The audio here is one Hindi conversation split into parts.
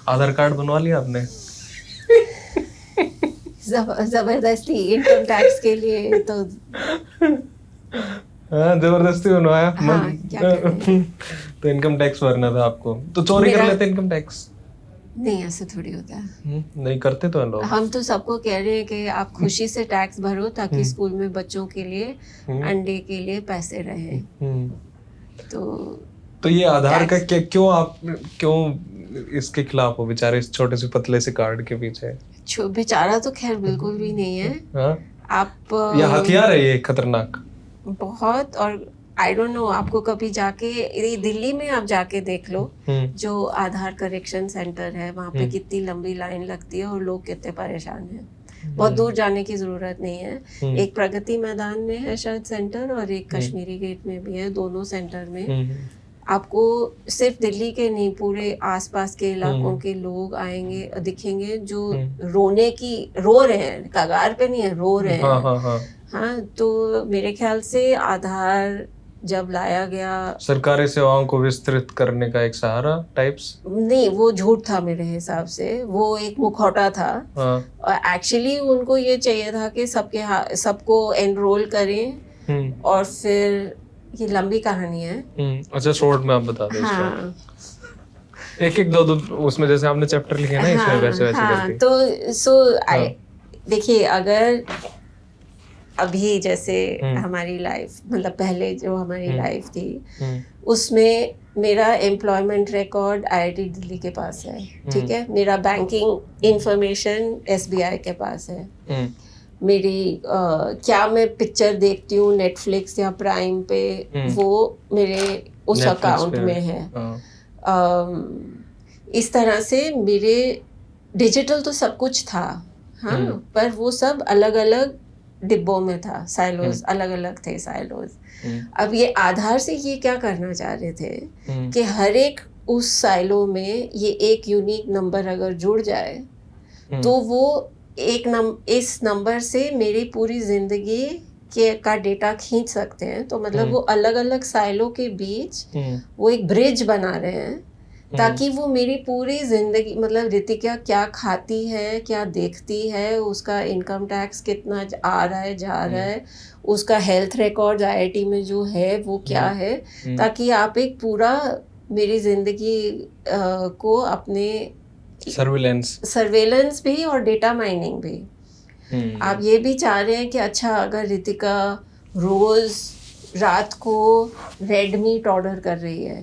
आधार कार्ड बनवा लिया आपने? जबरदस्ती इनकम टैक्स के लिए तो हाँ, जबरदस्ती बनवाया। हाँ, क्या करें। तो इनकम टैक्स भरना था आपको, तो चोरी कर लेते इनकम टैक्स। नहीं, ऐसे थोड़ी होता है। नहीं करते तो है लोग। हम तो सबको कह रहे हैं कि आप खुशी से टैक्स भरो ताकि स्कूल में बच्चों के लिए अंडे के लिए पैसे रहे। तो ये आधार का क्यों आप इसके खिलाफ हो बेचारे, इस छोटे से पतले से कार्ड के पीछे? बेचारा तो खैर बिल्कुल भी नहीं है। हाँ? आप ये हथियार है ये खतरनाक बहुत। और आई डोंट नो, आपको कभी जाके दिल्ली में आप जाके देख लो, जो आधार करेक्शन सेंटर है वहाँ पे कितनी लंबी लाइन लगती है और लोग कितने परेशान हैं। बहुत दूर जाने की जरूरत नहीं है। एक प्रगति मैदान में है शायद सेंटर, और एक कश्मीरी गेट में भी है। दोनों सेंटर में आपको सिर्फ दिल्ली के नहीं, पूरे आसपास के इलाकों के लोग आएंगे, दिखेंगे जो रो रहे हैं, कगार पे नहीं है, रो रहे हैं। हाँ, तो मेरे ख्याल से आधार जब लाया गया, सरकारी सेवाओं को विस्तृत करने का एक सहारा टाइप्स नहीं, वो झूठ था मेरे हिसाब से। वो एक मुखौटा था। और एक्चुअली उनको ये चाहिए था कि सबको एनरोल करें, और फिर ये लंबी कहानी है। अच्छा, शॉर्ट में आप बता दें। हाँ, एक दो उसमें जैसे आपने चैप्टर लिखे ना, इसमें वैसे करके। तो देखिए, अगर अभी जैसे हमारी लाइफ, मतलब पहले जो हमारी लाइफ थी, उसमें मेरा एम्प्लॉयमेंट रिकॉर्ड IIT दिल्ली के पास है, ठीक है। मेरा बैंकिंग इंफॉर्मेशन SBI के पास है। मेरी क्या मैं पिक्चर देखती हूँ नेटफ्लिक्स या प्राइम पे, वो मेरे उस अकाउंट में है। इस तरह से मेरे डिजिटल तो सब कुछ था, हाँ, पर वो सब अलग अलग डिब्बों में था, साइलोज अलग अलग थे, साइलोज। अब ये आधार से ये क्या करना चाह रहे थे कि हर एक उस साइलो में ये एक यूनिक नंबर अगर जुड़ जाए तो वो इस नंबर से मेरी पूरी जिंदगी का डेटा खींच सकते हैं। तो मतलब वो अलग अलग साइलो के बीच वो एक ब्रिज बना रहे हैं, ताकि वो मेरी पूरी जिंदगी, मतलब रितिका क्या खाती है, क्या देखती है, उसका इनकम टैक्स कितना आ रहा है, जा रहा है, उसका हेल्थ रिकॉर्ड IIT में जो है वो क्या है, ताकि आप एक पूरा मेरी जिंदगी को अपने सर्वेलेंस भी और डेटा माइनिंग भी। आप ये भी चाह रहे हैं कि अच्छा, अगर रितिका रोज रात को रेड मीट ऑर्डर कर रही है,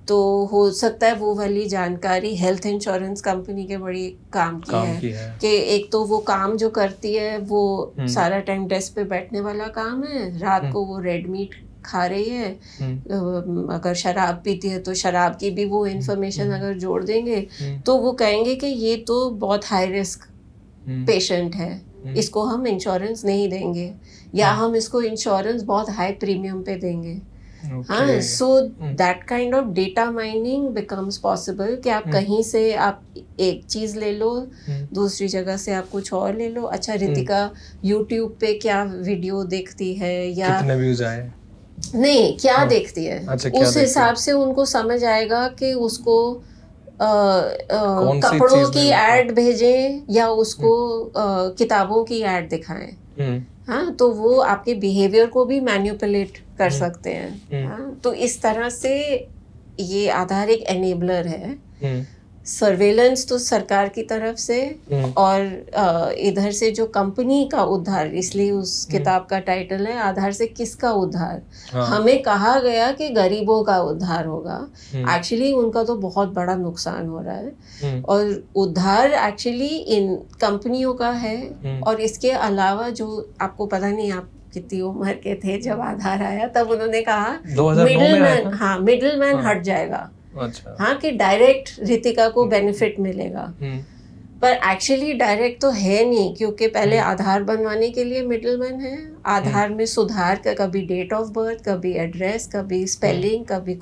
तो हो सकता है वो वाली जानकारी हेल्थ इंश्योरेंस कंपनी के बड़ी काम की है कि एक तो वो काम जो करती है वो सारा टाइम डेस्क पे बैठने वाला काम है, रात को वो रेड मीट खा रही है, अगर शराब पीती है तो शराब की भी वो इन्फॉर्मेशन अगर जोड़ देंगे तो वो कहेंगे कि ये तो बहुत हाई रिस्क पेशेंट है, इसको हम इंश्योरेंस नहीं देंगे, या हम इसको इंश्योरेंस बहुत हाई प्रीमियम पे देंगे। हाँ, so that kind of data mining becomes possible कि आप कहीं से आप एक चीज ले लो, दूसरी जगह से आप कुछ और ले लो। अच्छा, रितिका YouTube पे क्या वीडियो देखती है, या कितने व्यूज आए, नहीं, क्या देखती है, अच्छा, उस हिसाब से उनको समझ आएगा कि उसको कपड़ों की ऐड भेजें या उसको किताबों की ऐड दिखाएं। हाँ, तो वो आपके बिहेवियर को भी मैनिपुलेट कर सकते हैं। हाँ, तो इस तरह से ये आधार एक एनेबलर है। सर्वेलेंस तो सरकार की तरफ से, और इधर से जो कंपनी का उद्धार, इसलिए उस किताब का टाइटल है आधार से किसका उद्धार। हमें कहा गया कि गरीबों का उद्धार होगा, एक्चुअली उनका तो बहुत बड़ा नुकसान हो रहा है, और उद्धार एक्चुअली इन कंपनियों का है। और इसके अलावा जो आपको पता नहीं आप कितनी उम्र के थे जब आधार आया, तब उन्होंने कहा मिडिलमैन, हाँ, मिडिलमैन हट जाएगा। अच्छा, हाँ, कि डायरेक्ट रितिका को बेनिफिट मिलेगा, पर एक्चुअली डायरेक्ट तो है नहीं, क्योंकि पहले आधार बनवाने के लिए मिडिलमैन है, आधार में सुधार का, कभी डेट ऑफ बर्थ, कभी एड्रेस, कभी स्पेलिंग, कभी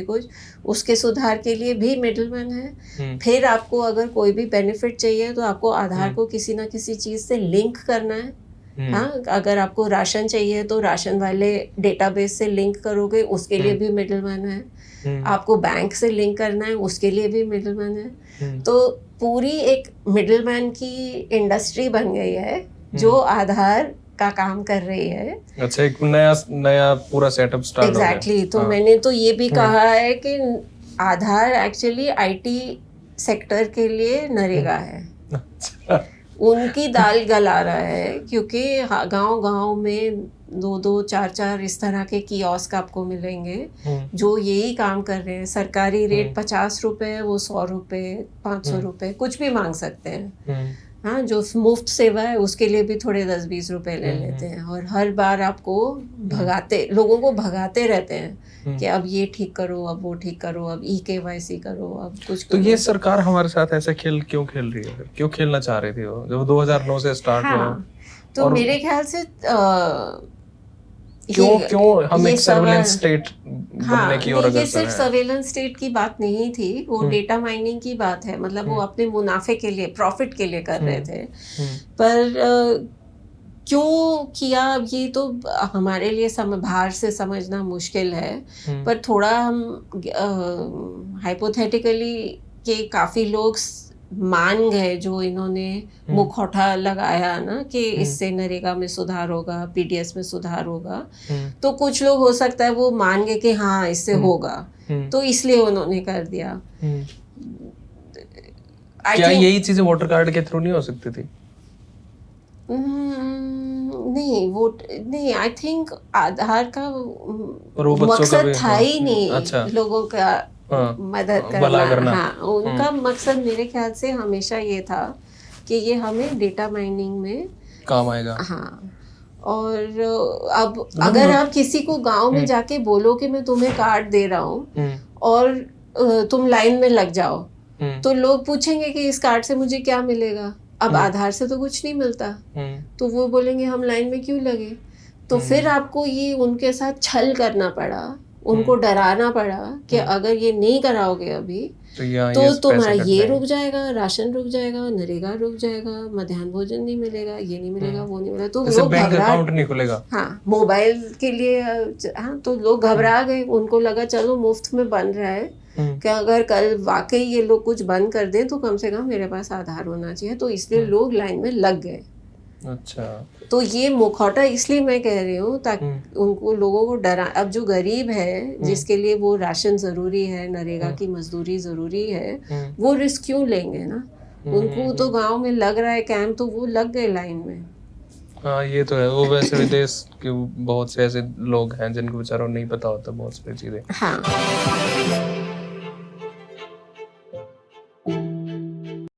कुछ, उसके सुधार के लिए भी मिडिलमैन है। फिर आपको अगर कोई भी बेनिफिट चाहिए तो आपको आधार को किसी ना किसी चीज से लिंक करना है, हाँ, अगर आपको राशन चाहिए तो राशन वाले डेटाबेस से लिंक करोगे, उसके लिए भी मिडलमैन है। आपको बैंक से लिंक करना है, उसके लिए भी मिडलमैन है। तो पूरी एक मिडलमैन की इंडस्ट्री बन गई है जो आधार का काम कर रही है। अच्छा, एक नया पूरा सेटअप स्टार्ट हो गया। एग्जैक्टली। तो मैंने तो ये भी कहा है कि आधार एक्चुअली आईटी सेक्टर के लिए नरेगा है। अच्छा। उनकी दाल गला रहा है, क्योंकि गांव-गांव में 2-2, 4-4 इस तरह के कियोस्क आपको मिलेंगे जो यही काम कर रहे हैं। सरकारी रेट 50 रुपए है, वो 100 रुपए, 500 रुपए कुछ भी मांग सकते हैं। हाँ, जो मुफ्त सेवा है उसके लिए भी थोड़े 10-20 रुपए ले लेते हैं, और हर बार आपको लोगों को भगाते रहते हैं कि अब ये ठीक करो, अब वो ठीक करो, अब EKYC करो, अब कुछ तो ये सरकार हमारे साथ ऐसा खेल क्यों खेल रही है? क्यों खेलना चाह रही थी वो जब 2009 से स्टार्ट हुआ? तो मेरे ख्याल से क्यों हम एक सर्विलेंस स्टेट बनने की ओर अग्रसर हैं? ये सिर्फ सर्विलेंस स्टेट की बात नहीं थी, वो डेटा माइनिंग की बात है। मतलब वो अपने मुनाफे के लिए, प्रॉफिट के लिए कर रहे थे। पर क्यों किया, अब ये तो हमारे लिए बाहर से समझना मुश्किल है। पर थोड़ा हम हाइपोथेटिकली के काफी लोग मान गए, जो इन्होंने मुखौटा लगाया ना कि इससे नरेगा में सुधार होगा, PDS में सुधार होगा। तो कुछ लोग हो सकता है वो मान गए कि हाँ इससे होगा, तो इसलिए उन्होंने कर दिया। क्या यही चीजें वोटर कार्ड के थ्रू नहीं हो सकती थी? नहीं, आई थिंक आधार का मकसद था ही नहीं। अच्छा। लोगों का मदद करना। हाँ, उनका मकसद मेरे ख्याल से हमेशा ये था कि ये हमें डेटा माइनिंग में काम आएगा। हाँ, और अब अगर आप किसी को गांव में जाके बोलो कि मैं तुम्हें कार्ड दे रहा हूँ और तुम लाइन में लग जाओ, तो लोग पूछेंगे कि इस कार्ड से मुझे क्या मिलेगा। अब आधार से तो कुछ नहीं मिलता, तो वो बोलेंगे हम लाइन में क्यों लगे। तो फिर आपको ये उनके साथ छल करना पड़ा, उनको डराना पड़ा कि अगर ये नहीं कराओगे अभी तो तुम्हारा ये रुक जाएगा, राशन रुक जाएगा, नरेगा रुक जाएगा, मध्याह्न भोजन नहीं मिलेगा, ये नहीं मिलेगा, वो नहीं मिलेगा। तो लोग घबरा, हाँ, मोबाइल के लिए, हाँ, तो लोग घबरा गए। उनको लगा चलो मुफ्त में बन रहा है, कि अगर कल वाकई ये लोग कुछ बंद कर दें तो कम से कम मेरे पास आधार होना चाहिए। तो इसलिए लोग लाइन में लग गए। अच्छा। तो ये मुखौटा इसलिए मैं कह रही हूँ ताकि उनको, लोगों को डरा। अब जो गरीब है, जिसके लिए वो राशन जरूरी है, नरेगा की मजदूरी जरूरी है, वो रिस्क क्यों लेंगे ना। उनको तो गांव में लग रहा है कैंप, तो वो लग गए लाइन में। हाँ, ये तो है। वो वैसे भी देश के बहुत से ऐसे लोग हैं जिनको बेचारों नहीं पता होता बहुत सारी चीजें। हाँ।